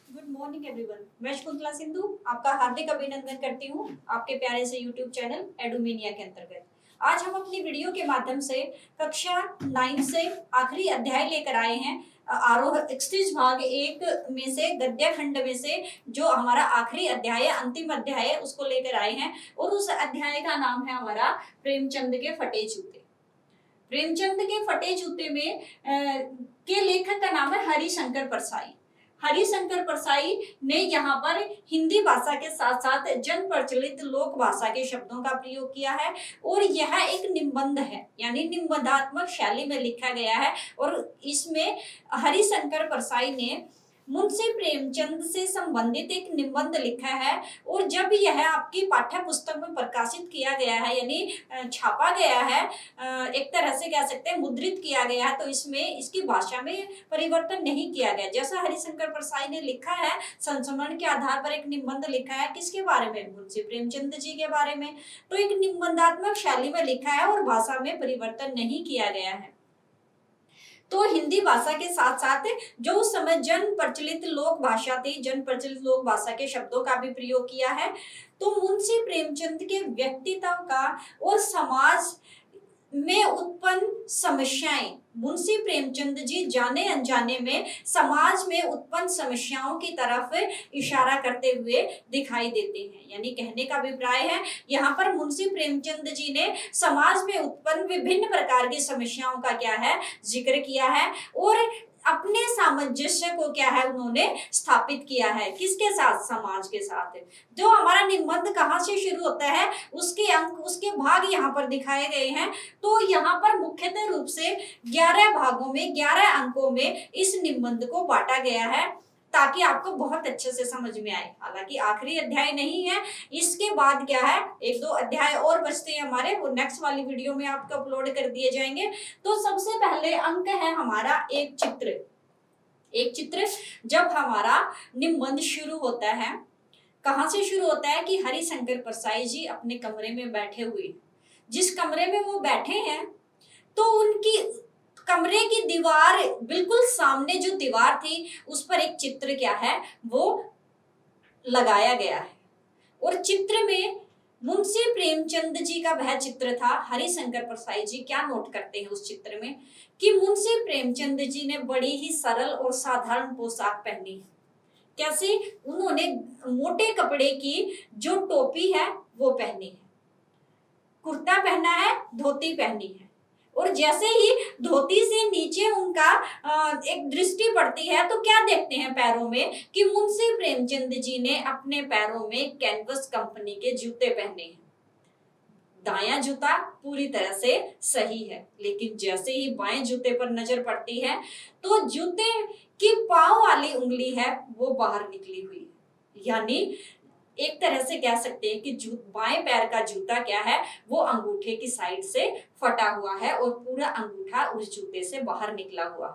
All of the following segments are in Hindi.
Good morning everyone. मैं शकुंतला सिंधु आपका हार्दिक अभिनंदन करती हूँ आपके प्यारे से यूट्यूब चैनल एडुमिनिया के अंतर्गत। आज हम अपनी वीडियो के माध्यम से कक्षा 9 से आखिरी अध्याय लेकर आए हैं। आरोह एक्सरसाइज भाग 1 में से गद्य खंड में से जो हमारा आखिरी अध्याय है, अंतिम अध्याय है, उसको लेकर आए हैं और उस अध्याय का नाम है हमारा प्रेमचंद के फटे जूते। प्रेमचंद के फटे जूते में के लेखक का नाम है हरिशंकर परसाई। हरिशंकर परसाई ने यहाँ पर हिंदी भाषा के साथ साथ जन प्रचलित लोक भाषा के शब्दों का प्रयोग किया है और यह एक निबंध है, यानी निबंधात्मक शैली में लिखा गया है। और इसमें हरिशंकर परसाई ने मुंशी प्रेमचंद से संबंधित एक निबंध लिखा है और जब यह आपकी पाठ्य पुस्तक में प्रकाशित किया गया है, यानी छापा गया है, एक तरह से कह सकते हैं मुद्रित किया गया है, तो इसमें इसकी भाषा में परिवर्तन नहीं किया गया। जैसा हरिशंकर परसाई ने लिखा है, संस्मरण के आधार पर एक निबंध लिखा है, किसके बारे में? मुंशी प्रेमचंद जी के बारे में। तो एक निबंधात्मक शैली में लिखा है और भाषा में परिवर्तन नहीं किया गया है। तो हिंदी भाषा के साथ साथ जो उस समय जन प्रचलित लोक भाषा थी, जन प्रचलित लोक भाषा के शब्दों का भी प्रयोग किया है। तो मुंशी प्रेमचंद के व्यक्तित्व का और समाज में उत्पन्न समस्याएं, मुंशी प्रेमचंद जी जाने अनजाने में समाज में उत्पन्न समस्याओं की तरफ इशारा करते हुए दिखाई देते हैं। यानी कहने का अभिप्राय है, यहाँ पर मुंशी प्रेमचंद जी ने समाज में उत्पन्न विभिन्न प्रकार की समस्याओं का क्या है, जिक्र किया है और अपने सामंजस्य को क्या है उन्होंने स्थापित किया है। किसके साथ? समाज के साथ। जो हमारा निबंध कहाँ से शुरू होता है, उसके अंक, उसके भाग यहाँ पर दिखाए गए हैं। तो यहाँ पर मुख्यतः रूप से 11 भागों में 11 अंकों में इस निबंध को बांटा गया है ताकि आपको बहुत अच्छे से समझ में आए। हालांकि आखिरी अध्याय नहीं है, इसके बाद क्या है, 1-2 अध्याय और बचते हैं हमारे, वो नेक्स्ट वाली वीडियो में आपको अपलोड कर दिए जाएंगे। तो सबसे पहले अंक है हमारा एक चित्र। एक चित्र जब हमारा निबंध शुरू होता है, कहाँ से शुरू होता है कि हरिशंकर परसाई जी अपने कमरे में बैठे हुए, जिस कमरे में वो बैठे हैं तो उनकी कमरे की दीवार बिल्कुल सामने जो दीवार थी उस पर एक चित्र क्या है वो लगाया गया है और चित्र में मुंशी प्रेमचंद जी का वह चित्र था। हरिशंकर परसाई जी क्या नोट करते हैं उस चित्र में कि मुंशी प्रेमचंद जी ने बड़ी ही सरल और साधारण पोशाक पहनी है। कैसे? उन्होंने मोटे कपड़े की जो टोपी है वो पहनी है, कुर्ता पहना है, धोती पहनी है और जैसे ही धोती से नीचे उनका एक दृष्टि पड़ती है तो क्या देखते हैं पैरों में कि मुंशी प्रेमचंद जी ने अपने पैरों में कैनवस कंपनी के जूते पहने हैं। दायां जूता पूरी तरह से सही है, लेकिन जैसे ही बाएं जूते पर नजर पड़ती है तो जूते की पांव वाली उंगली है वो बाहर निकली हुई है। यानी एक तरह से कह सकते हैं कि बाएं पैर का जूता क्या है वो अंगूठे की साइड से फटा हुआ है और पूरा अंगूठा उस जूते से बाहर निकला हुआ।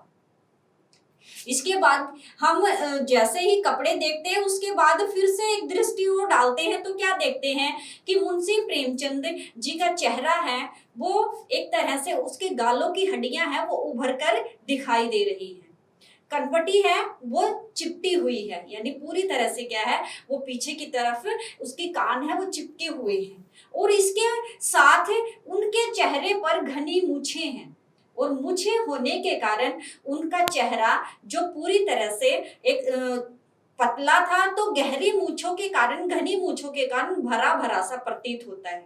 इसके बाद हम जैसे ही कपड़े देखते हैं उसके बाद फिर से एक दृष्टि और डालते हैं तो क्या देखते हैं कि मुंशी प्रेमचंद जी का चेहरा है वो एक तरह से उसके गालों की हड्डियां हैं वो उभर कर दिखाई दे रही है। कनपटी है वो चिपटी हुई है, यानी पूरी तरह से क्या है वो पीछे की तरफ उसके कान है वो चिपके हुए हैं और इसके साथ उनके चेहरे पर घनी मूछें हैं और मूछें होने के कारण उनका चेहरा जो पूरी तरह से एक पतला था तो गहरी मूछों के कारण, घनी मूछों के कारण भरा भरा सा प्रतीत होता है।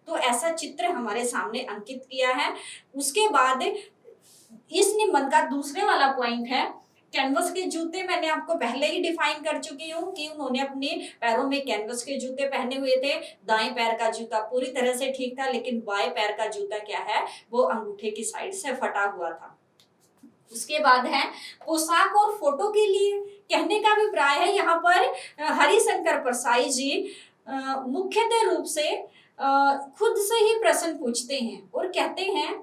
तो ऐसा चित्र हमारे सामने अंकित किया है। उसके बाद इस निबंध का दूसरे वाला पॉइंट है कैनवस के जूते। मैंने आपको पहले ही डिफाइन कर चुकी हूँ कि उन्होंने अपने पैरों में कैनवस के जूते पहने हुए थे। दाएं पैर का जूता पूरी तरह से ठीक था, लेकिन बाएं पैर का जूता क्या है वो अंगूठे की साइड से फटा हुआ था। उसके बाद है पोशाक और फोटो के लिए कहने का अभिप्राय है। यहाँ पर हरिशंकर परसाई जी मुख्यतः रूप से खुद से ही प्रश्न पूछते हैं और कहते हैं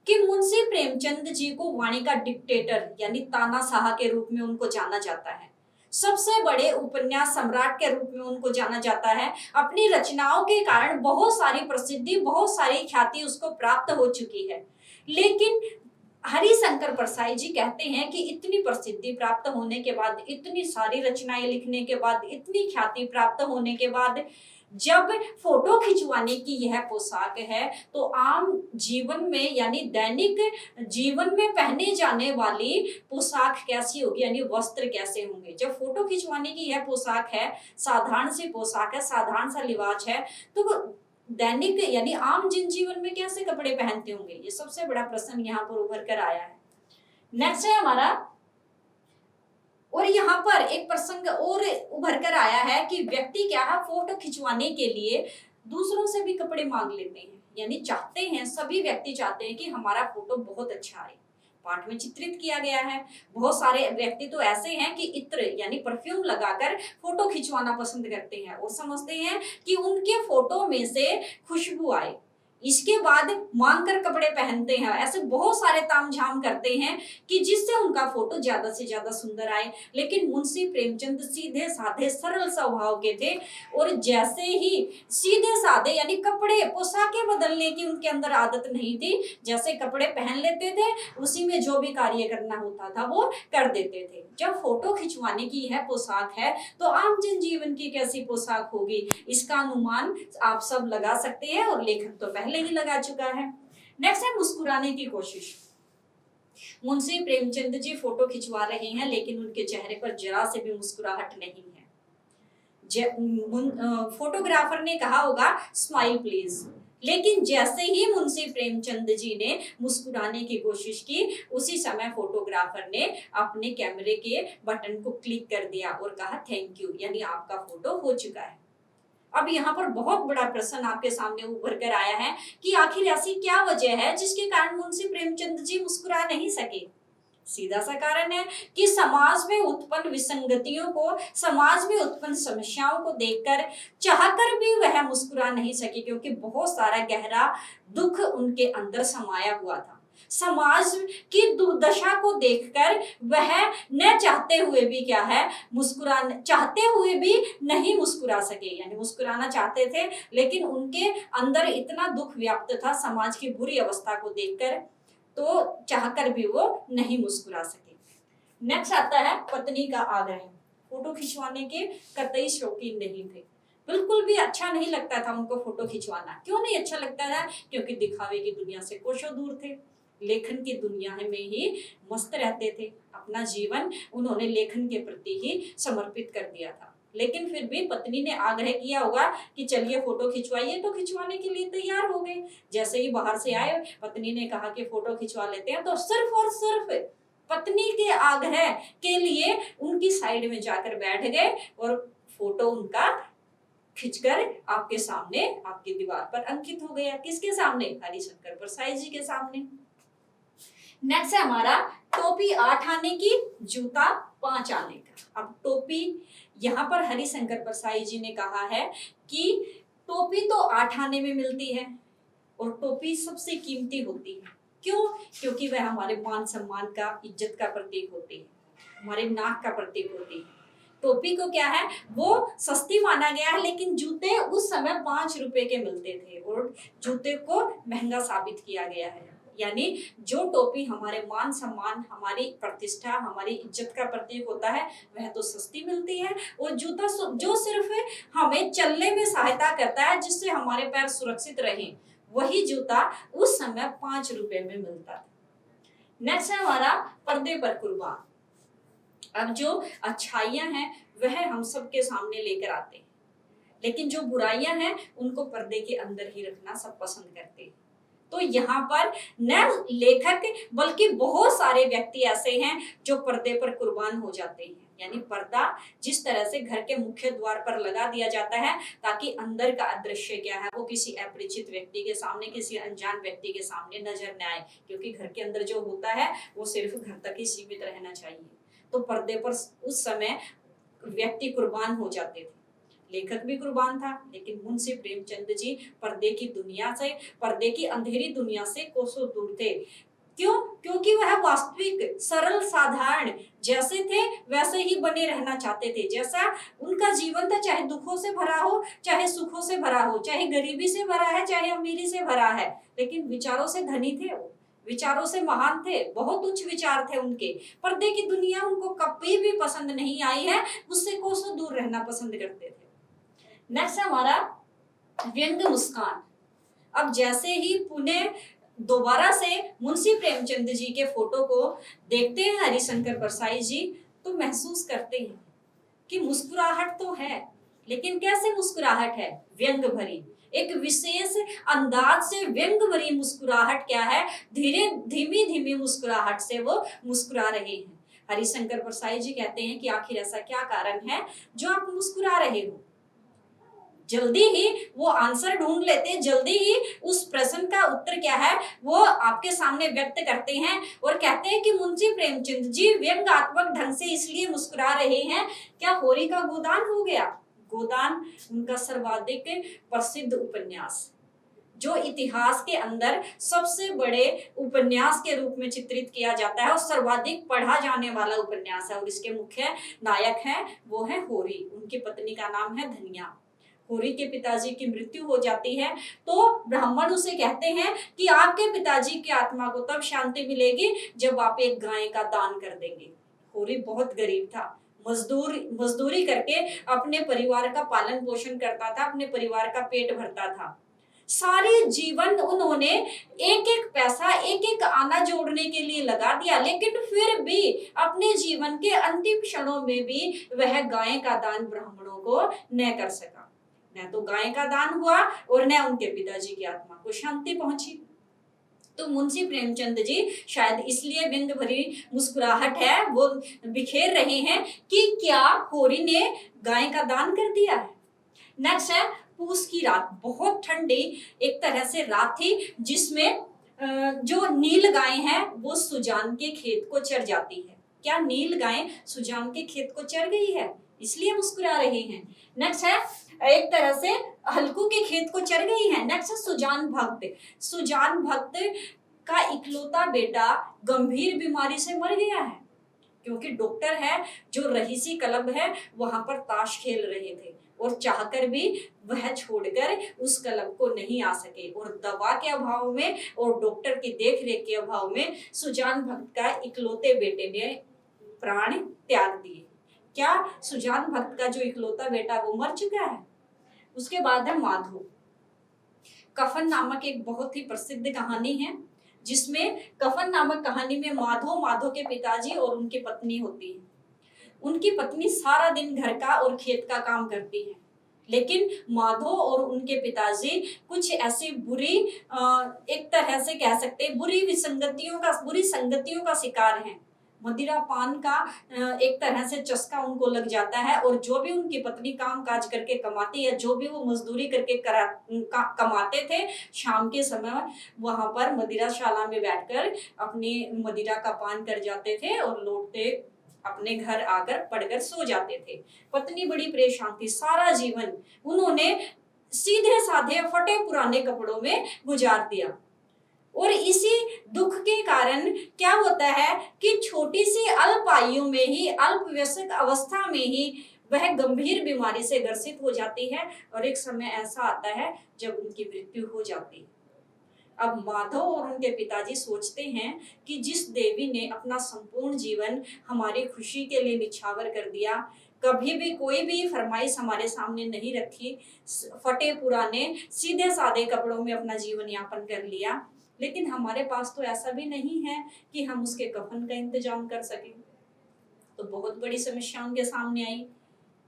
कि मुंशी प्रेमचंद जी को वाणी का डिक्टेटर यानी तानाशाह के रूप में उनको जाना जाता है। सबसे बड़े उपन्यास सम्राट के रूप में उनको जाना जाता है। अपनी रचनाओं के कारण बहुत सारी प्रसिद्धि, बहुत सारी ख्याति उसको प्राप्त हो चुकी है। लेकिन हरिशंकर परसाई जी कहते हैं कि इतनी प्रसिद्धि प्राप्त होने के बाद, इतनी सारी रचनाएं लिखने के बाद, इतनी ख्याति प्राप्त होने के बाद, जब फोटो खिंचवाने की यह पोशाक है तो आम जीवन में यानी दैनिक जीवन में पहने जाने वाली पोशाक कैसी होगी, यानी वस्त्र कैसे होंगे। जब फोटो खिंचवाने की यह पोशाक है, साधारण सी पोशाक है, साधारण सा लिबास है, तो वो दैनिक यानी आम जनजीवन में कैसे कपड़े पहनते होंगे, ये सबसे बड़ा प्रश्न यहाँ पर उभर कर आया है। नेक्स्ट है हमारा, और यहाँ पर एक प्रसंग और उभर कर आया है कि व्यक्ति क्या है, फोटो खिंचवाने के लिए दूसरों से भी कपड़े मांग लेते हैं, यानी चाहते हैं, सभी व्यक्ति चाहते हैं कि हमारा फोटो बहुत अच्छा आए। पाठ में चित्रित किया गया है। बहुत सारे व्यक्ति तो ऐसे हैं कि इत्र यानी परफ्यूम लगाकर फोटो खिंचवाना पसंद करते हैं और समझते हैं कि उनके फोटो में से खुशबू आए, इसके बाद मांग कर कपड़े पहनते हैं। ऐसे बहुत सारे तामझाम करते हैं कि जिससे उनका फोटो ज्यादा से ज्यादा सुंदर आए। लेकिन मुंशी प्रेमचंद सीधे साधे सरल स्वभाव के थे और जैसे ही सीधे साधे यानी कपड़े पोशाकें बदलने की उनके अंदर आदत नहीं थी, जैसे कपड़े पहन लेते थे उसी में जो भी कार्य करना होता था वो कर देते थे। जब फोटो खिंचवाने की यह पोशाक है तो आम जनजीवन की कैसी पोशाक होगी, इसका अनुमान आप सब लगा सकते हैं और लेखक तो पहले ही लगा चुका है। नेक्स्ट है मुस्कुराने की कोशिश। मुंशी प्रेमचंद जी फोटो खिंचवा रहे हैं लेकिन उनके चेहरे पर जरा से भी मुस्कुराहट नहीं है। फोटोग्राफर ने कहा होगा स्माइल प्लीज, लेकिन जैसे ही मुंशी प्रेमचंद जी ने मुस्कुराने की कोशिश की उसी समय फोटोग्राफर ने अपने कैमरे के बटन को क्लिक कर दिया और कहा थैंक यू, यानी आपका फोटो हो चुका है। अब यहाँ पर बहुत बड़ा प्रश्न आपके सामने उभर कर आया है कि आखिर ऐसी क्या वजह है जिसके कारण मुंशी प्रेमचंद जी मुस्कुरा नहीं सके। सीधा सा कारण है कि समाज में उत्पन्न विसंगतियों को, समाज में उत्पन्न समस्याओं को देखकर चाहकर भी वह मुस्कुरा नहीं सके, क्योंकि बहुत सारा गहरा दुख उनके अंदर समाया हुआ था। समाज की दुर्दशा को देखकर वह न चाहते हुए भी क्या है चाहते हुए भी नहीं मुस्कुरा सके, यानी मुस्कुराना चाहते थे लेकिन उनके अंदर इतना दुख व्याप्त था समाज की बुरी अवस्था को देखकर, तो चाहकर भी वो नहीं मुस्कुरा सके। नेक्स्ट आता है पत्नी का आग्रह। फोटो खिंचवाने के कतई शौकीन नहीं थे, बिल्कुल भी अच्छा नहीं लगता था उनको फोटो खिंचवाना। क्यों नहीं अच्छा लगता था? क्योंकि दिखावे की दुनिया से कोसों दूर थे, लेखन की दुनिया में ही मस्त रहते थे। अपना जीवन उन्होंने लेखन के प्रति ही समर्पित कर दिया था। लेकिन फिर भी पत्नी ने आग्रह किया होगा कि चलिए फोटो खिंचवाइए, तो खिंचवाने के लिए तैयार हो गए। जैसे ही बाहर से आए पत्नी ने कहा कि फोटो खिंचवा लेते हैं, तो सिर्फ और सिर्फ पत्नी के आग्रह के लिए उनकी साइड में जाकर बैठ गए और फोटो उनका खिंचकर आपके सामने, आपकी दीवार पर अंकित हो गया। किसके सामने? हरिशंकर परसाई जी के सामने। नेक्स्ट है हमारा टोपी 8 आने की, जूता 5 आने का। अब टोपी यहाँ पर हरिशंकर परसाई जी ने कहा है कि टोपी तो 8 आने में मिलती है और टोपी सबसे कीमती होती है। क्यों? क्योंकि वह हमारे मान सम्मान का, इज्जत का प्रतीक होती है, हमारे नाक का प्रतीक होती है। टोपी को क्या है, वो सस्ती माना गया है, लेकिन जूते उस समय 5 रुपए के मिलते थे और जूते को महंगा साबित किया गया है। यानी जो टोपी हमारे मान सम्मान, हमारी प्रतिष्ठा, हमारी इज्जत का प्रतीक होता है, वह तो सस्ती मिलती है, और जूता जो सिर्फ हमें चलने में सहायता करता है, जिससे हमारे पैर सुरक्षित रहें, वही जूता उस समय 5 रुपए में मिलता था। नेक्स्ट है हमारा पर्दे पर कुर्बान। अब जो अच्छाइयां हैं वह हम सबके सामने लेकर आते हैं, लेकिन जो बुराइयां हैं उनको पर्दे के अंदर ही रखना सब पसंद करते हैं। तो यहाँ पर न लेखक बल्कि बहुत सारे व्यक्ति ऐसे हैं जो पर्दे पर कुर्बान हो जाते हैं। यानी पर्दा जिस तरह से घर के मुख्य द्वार पर लगा दिया जाता है ताकि अंदर का दृश्य क्या है वो किसी अपरिचित व्यक्ति के सामने, किसी अनजान व्यक्ति के सामने नजर न आए, क्योंकि घर के अंदर जो होता है वो सिर्फ घर तक ही सीमित रहना चाहिए। तो पर्दे पर उस समय व्यक्ति कुर्बान हो जाते थे। लेखक भी कुर्बान था, लेकिन मुंशी प्रेमचंद जी पर्दे की दुनिया से, पर्दे की अंधेरी दुनिया से कोसों दूर थे। क्यों? क्योंकि वह वास्तविक, सरल, साधारण जैसे थे वैसे ही बने रहना चाहते थे। जैसा उनका जीवन था, चाहे दुखों से भरा हो, चाहे सुखों से भरा हो, चाहे गरीबी से भरा है, चाहे अमीरी से भरा है, लेकिन विचारों से धनी थे वो। विचारों से महान थे, बहुत उच्च विचार थे उनके। पर्दे की दुनिया उनको कभी भी पसंद नहीं आई है, उससे कोसों दूर रहना पसंद करते थे। नेक्स्ट है हमारा व्यंग मुस्कान। अब जैसे ही पुणे दोबारा से मुंशी प्रेमचंद जी के फोटो को देखते हैं हरिशंकर परसाई जी, तो महसूस करते हैं कि मुस्कुराहट तो है, लेकिन कैसे मुस्कुराहट है? व्यंग भरी, एक विशेष अंदाज से व्यंग भरी मुस्कुराहट क्या है, धीमी धीमी मुस्कुराहट से वो मुस्कुरा रहे हैं। हरिशंकर परसाई जी कहते हैं कि आखिर ऐसा क्या कारण है जो आप मुस्कुरा रहे हो? जल्दी ही वो आंसर ढूंढ लेते, जल्दी ही उस प्रश्न का उत्तर क्या है वो आपके सामने व्यक्त करते हैं और कहते हैं कि मुंशी प्रेमचंद जी व्यंग्यात्मक ढंग से इसलिए मुस्कुरा रहे हैं, क्या होरी का गोदान हो गया? गोदान उनका सर्वाधिक प्रसिद्ध उपन्यास, जो इतिहास के अंदर सबसे बड़े उपन्यास के रूप में चित्रित किया जाता है और सर्वाधिक पढ़ा जाने वाला उपन्यास है। और इसके मुख्य नायक हैं वो है होरी, उनकी पत्नी का नाम है धनिया। होरी के पिताजी की मृत्यु हो जाती है तो ब्राह्मण उसे कहते हैं कि आपके पिताजी की आत्मा को तब शांति मिलेगी जब आप एक गाय का दान कर देंगे। होरी बहुत गरीब था, मजदूरी करके अपने परिवार का पालन पोषण करता था, अपने परिवार का पेट भरता था। सारे जीवन उन्होंने एक एक पैसा, एक एक आना जोड़ने के लिए लगा दिया, लेकिन फिर भी अपने जीवन के अंतिम क्षणों में भी वह गाय का दान ब्राह्मणों को न कर सका। न तो गाय का दान हुआ और न उनके पिताजी की आत्मा को शांति पहुंची। तो मुंशी प्रेमचंद जी शायद इसलिए व्यंग भरी मुस्कुराहट है वो बिखेर रहे हैं कि क्या होरी ने गाय का दान कर दिया है। नेक्स्ट है पूस की रात, बहुत ठंडी एक तरह से रात थी जिसमें जो नील गाय है वो सुजान के खेत को चर जाती है। क्या नील गाय सुजान के खेत को चर गई है, इसलिए मुस्कुरा रहे हैं। नेक्स्ट है एक तरह से हल्कू के खेत को चर गई है। नेक्स्ट है सुजान भक्त। सुजान भक्त का इकलौता बेटा गंभीर बीमारी से मर गया है, क्योंकि डॉक्टर है जो रहीसी क्लब है वहां पर ताश खेल रहे थे और चाहकर भी वह छोड़कर उस क्लब को नहीं आ सके, और दवा के अभाव में और डॉक्टर की देखरेख के अभाव में सुजान भक्त का इकलौते बेटे ने प्राण त्याग दिए। क्या सुजान भक्त का जो इकलौता बेटा वो मर चुका है? उसके बाद है माधो। कफन नामक एक बहुत ही प्रसिद्ध कहानी है जिसमें कफन नामक कहानी में माधो के पिताजी और उनकी पत्नी होती है। उनकी पत्नी सारा दिन घर का और खेत का काम करती है, लेकिन माधो और उनके पिताजी कुछ ऐसी बुरी एक तरह से कह सकते हैं बुरी संगतियों का शिकार हैं। मदिरा पान का एक तरह से चस्का उनको लग जाता है और जो भी उनकी पत्नी काम काज करके कमाती है, जो भी वो मजदूरी करके कमाते थे, शाम के समय वहां पर मदिराशाला में बैठकर अपनी मदिरा का पान कर जाते थे और लौटते अपने घर आकर पड़कर सो जाते थे। पत्नी बड़ी परेशान थी, सारा जीवन उन्होंने सीधे साधे फटे पुराने कपड़ों में गुजार दिया और इसी दुख के कारण क्या होता है कि छोटी सी अल्प आयु में ही, अल्प वयस्क अवस्था में ही वह गंभीर बीमारी से ग्रसित हो जाती है और एक समय ऐसा आता है जब उनकी मृत्यु हो जाती है। अब माधव और उनके पिताजी सोचते हैं कि जिस देवी ने अपना संपूर्ण जीवन हमारी खुशी के लिए निछावर कर दिया, कभी भी कोई भी फरमाइश हमारे सामने नहीं रखी, फटे पुराने सीधे साधे कपड़ों में अपना जीवन यापन कर लिया, लेकिन हमारे पास तो ऐसा भी नहीं है कि हम उसके कफन का इंतजाम कर सकें। तो बहुत बड़ी समस्या उनके सामने आई।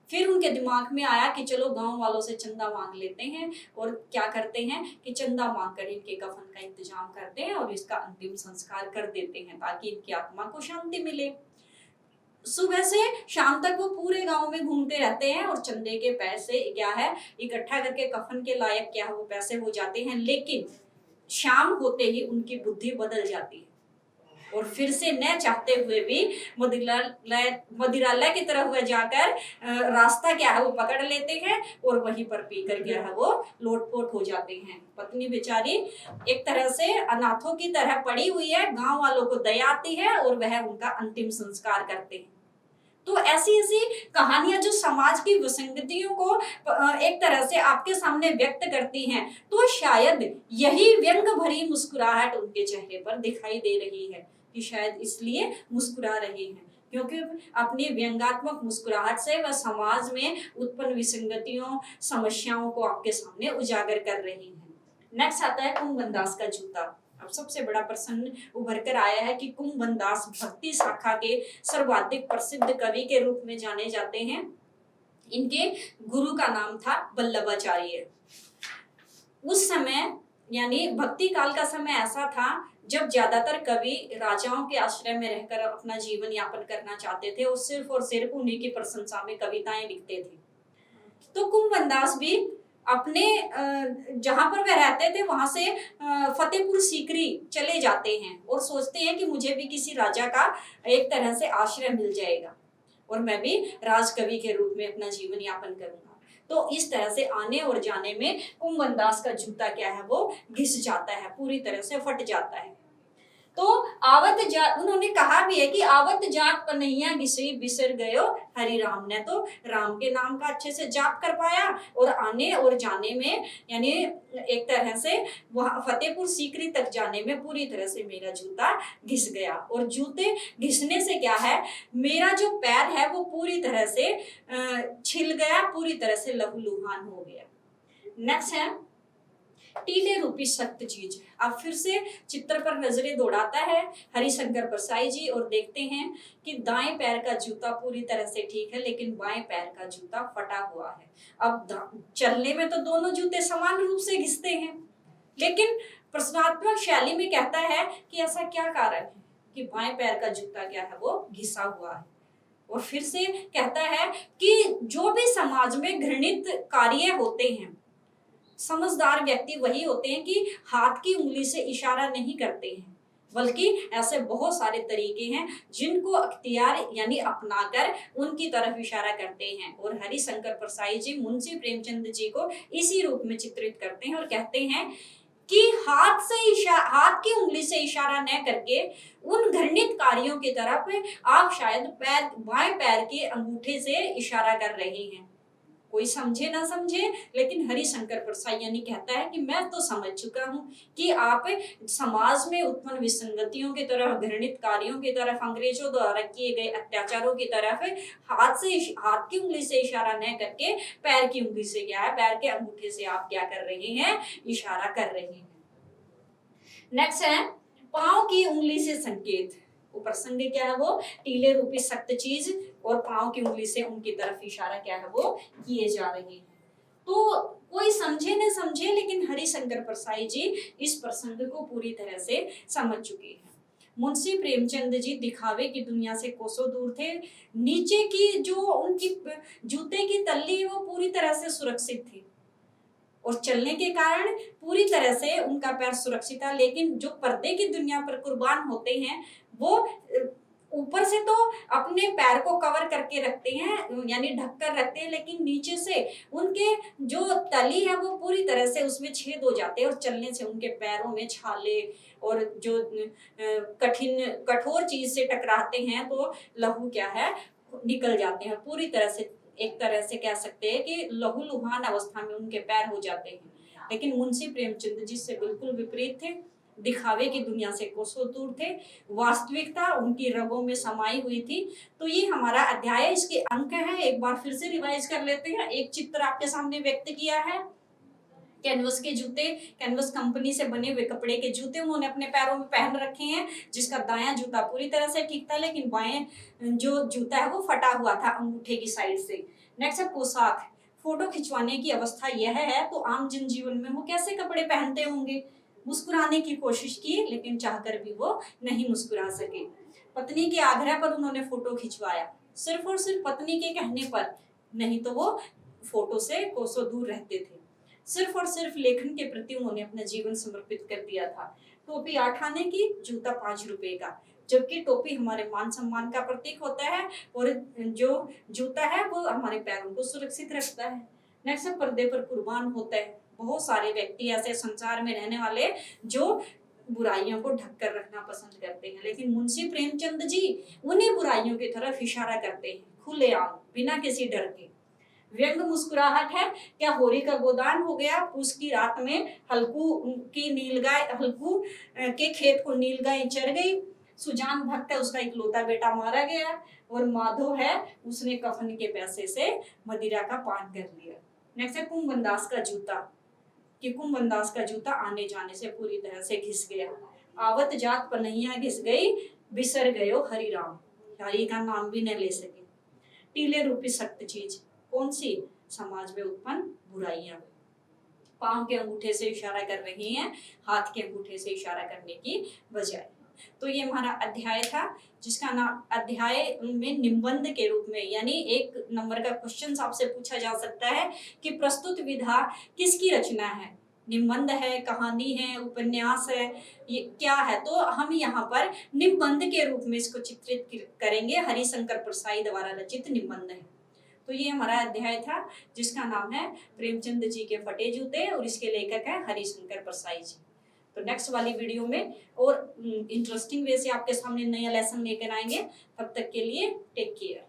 फिर उनके दिमाग में आया कि चलो गांव वालों से चंदा मांग लेते हैं और क्या करते हैं कि चंदा मांग कर इनके कफन का इंतजाम करते हैं और इसका अंतिम संस्कार कर देते हैं ताकि इनकी आत्मा को शांति मिले। सुबह से शाम तक वो पूरे गांव में घूमते रहते हैं और चंदे के पैसे क्या है इकट्ठा करके कफन के लायक क्या है वो पैसे हो जाते हैं, लेकिन शाम होते ही उनकी बुद्धि बदल जाती है और फिर से न चाहते हुए भी मदिरालय की तरफ जाकर रास्ता क्या है वो पकड़ लेते हैं और वहीं पर पीकर क्या है वो लोटपोट हो जाते हैं। पत्नी बेचारी एक तरह से अनाथों की तरह पड़ी हुई है, गांव वालों को दया आती है और वह उनका अंतिम संस्कार करते हैं। तो ऐसी ऐसी कहानियां जो समाज की विसंगतियों को एक तरह से आपके सामने व्यक्त करती हैं, तो शायद यही व्यंग भरी मुस्कुराहट उनके चेहरे पर दिखाई दे रही है कि शायद इसलिए मुस्कुरा रहे हैं क्योंकि अपनी व्यंगात्मक मुस्कुराहट से वह समाज में उत्पन्न विसंगतियों, समस्याओं को आपके सामने उजागर कर रही हैं। नेक्स्ट आता है कुंभनदास का जूता। अब सबसे बड़ा प्रश्न उभर कर आया है कि कुंभनदास भक्ति शाखा के सर्वाधिक प्रसिद्ध कवि के रूप में जाने जाते हैं। इनके गुरु का नाम था वल्लभाचार्य। उस समय यानी भक्ति काल का समय ऐसा था जब ज्यादातर कवि राजाओं के आश्रय में रहकर अपना जीवन यापन करना चाहते थे और सिर्फ उन्हीं की प्रशंसा में कविताएं लिखते थे। तो कुंभनदास भी अपने जहां पर वह रहते थे वहां से फतेहपुर सीकरी चले जाते हैं और सोचते हैं कि मुझे भी किसी राजा का एक तरह से आश्रय मिल जाएगा और मैं भी राजकवि के रूप में अपना जीवन यापन करूंगा। तो इस तरह से आने और जाने में कुंभनदास का जूता क्या है, वो घिस जाता है, पूरी तरह से फट जाता है। तो आवत जात, उन्होंने कहा भी है कि आवत जात पनैया घिसी बिसर गयो हरि राम। ने तो राम के नाम का अच्छे से जाप कर पाया और आने और जाने में यानी एक तरह से वहां फतेहपुर सीकरी तक जाने में पूरी तरह से मेरा जूता घिस गया। और जूते घिसने से क्या है, मेरा जो पैर है वो पूरी तरह से छिल गया, पूरी तरह से लहूलुहान हो गया। नेक्स्ट है टीले रूपी सख्त चीज। अब फिर से चित्र पर नजरें दौड़ाता है हरिशंकर परसाई जी और देखते हैं कि दाएं पैर का जूता पूरी तरह से ठीक है लेकिन बाएं पैर का जूता फटा हुआ है। अब चलने में तो दोनों जूते समान रूप से घिसते हैं, लेकिन प्रश्नात्मक शैली में कहता है कि ऐसा क्या कारण है कि बाएं पैर का जूता क्या है, वो घिसा हुआ है। और फिर से कहता है कि जो भी समाज में घृणित कार्य होते हैं, समझदार व्यक्ति वही होते हैं कि हाथ की उंगली से इशारा नहीं करते हैं, बल्कि ऐसे बहुत सारे तरीके हैं जिनको अख्तियार यानी अपनाकर उनकी तरफ इशारा करते हैं। और हरिशंकर परसाई जी मुंशी प्रेमचंद जी को इसी रूप में चित्रित करते हैं और कहते हैं कि हाथ की उंगली से इशारा न करके उन घृणित कार्यों की तरफ आप शायद बाएं पैर के अंगूठे से इशारा कर रहे हैं। कोई समझे ना समझे, लेकिन हरिशंकर परसाई यानी कहता है कि मैं तो समझ चुका हूं कि आप समाज में उत्पन्न विसंगतियों की तरफ, घृणित कार्यों की तरफ, अंग्रेजों द्वारा किए गए अत्याचारों की तरफ हाथ की उंगली से इशारा न करके पैर की उंगली से क्या है, पैर के अंगूठे से आप क्या कर रहे हैं, इशारा कर रहे हैं। नेक्स्ट है पांव की उंगली से संकेत। प्रसंग क्या है, वो टीले रूपी सख्त चीज और पांव की उंगली से उनकी तरफ इशारा क्या है, वो किए जा रहे हैं। तो कोई समझे न समझे, लेकिन हरिशंकर परसाई जी इस प्रसंग को पूरी तरह से समझ चुके हैं। मुंशी प्रेमचंद जी दिखावे की दुनिया से कोसों दूर थे। नीचे की जो उनकी जूते की तल्ली है वो पूरी तरह से सुरक्षित थी और चलने के कारण पूरी तरह से उनका पैर सुरक्षित था, लेकिन जो पर्दे की दुनिया पर कुर्बान होते हैं वो ऊपर से तो अपने पैर को कवर करके रखते हैं यानी ढक कर रखते हैं, लेकिन नीचे से उनके जो तली है वो पूरी तरह से उसमें छेद हो जाते हैं और चलने से उनके पैरों में छाले और जो कठोर चीज से टकराते हैं तो लहू क्या है, निकल जाते हैं पूरी तरह से। एक तरह से कह सकते हैं कि लहूलुहान अवस्था में उनके पैर हो जाते हैं। लेकिन मुंशी प्रेमचंद जी से बिल्कुल विपरीत थे, दिखावे की दुनिया से कोसों दूर थे, वास्तविकता उनकी रगों में समाई हुई थी। तो ये हमारा अध्याय, इसके अंक है, एक बार फिर से रिवाइज कर लेते हैं। एक चित्र आपके सामने व्यक्त किया है, कैनवस के जूते, कैनवस कंपनी से बने हुए कपड़े के जूते उन्होंने अपने पैरों में पहन रखे हैं, जिसका दायां जूता पूरी तरह से ठीक था लेकिन बाएं जो जूता है वो फटा हुआ था अंगूठे की साइड से। नेक्स्ट है पोशाक। फोटो खिंचवाने की अवस्था यह है तो आम जनजीवन में वो कैसे कपड़े पहनते होंगे। मुस्कुराने की कोशिश की लेकिन चाहकर भी वो नहीं मुस्कुरा सके। पत्नी के आग्रह पर उन्होंने फोटो खिंचवाया, सिर्फ और सिर्फ पत्नी के कहने पर, नहीं तो वो फोटो से कोसों दूर रहते थे। सिर्फ और सिर्फ लेखन के प्रति उन्होंने अपना जीवन समर्पित कर दिया था। टोपी 8 आने की, जूता 5 रुपए का, जबकि टोपी हमारे मान सम्मान का प्रतीक होता है और जो जूता है वो हमारे पैरों को सुरक्षित रखता है। नेक्स्ट है पर्दे पर कुर्बान होता है। बहुत सारे व्यक्ति ऐसे संसार में रहने वाले जो बुराइयों को ढककर रखना पसंद करते हैं, लेकिन मुंशी प्रेमचंद जी उन्हीं बुराइयों की तरफ इशारा करते हैं, खुलेआम बिना किसी डर के। व्यंग मुस्कुराहट है, क्या होरी का गोदान हो गया, पूस की रात में हल्कू की नीलगाय, हल्कू के खेत को नीलगाय चर गई। सुजान भक्त है, उसका इकलौता बेटा मारा गया। और माधो है, उसने कफन के पैसे से मदिरा का पान कर लिया। नेक्स्ट है कुंभनदास का जूता, कि कुंभनदास का जूता आने जाने से पूरी तरह से घिस गया। आवत जात पनैया घिस गई, बिसर गयो हरि राम, हरि का नाम भी न ले सके। टीले रूपी सख्त चीज, कौन सी? समाज में उत्पन्न बुराइयां। पांव के अंगूठे से इशारा कर रही हैं, हाथ के अंगूठे से इशारा करने की बजाय। तो ये हमारा अध्याय था, जिसका नाम अध्याय में निबंध के रूप में, यानी 1 नंबर का क्वेश्चन आपसे पूछा जा सकता है कि प्रस्तुत विधा किसकी रचना है, निबंध है, कहानी है, उपन्यास है, ये क्या है? तो हम यहाँ पर निबंध के रूप में इसको चित्रित करेंगे। हरिशंकर परसाई द्वारा रचित निबंध है। तो ये हमारा अध्याय था, जिसका नाम है प्रेमचंद जी के फटे जूते, और इसके लेखक है हरिशंकर परसाई जी। तो नेक्स्ट वाली वीडियो में और इंटरेस्टिंग वे से आपके सामने नया लेसन लेकर आएंगे। तब तक के लिए टेक केयर।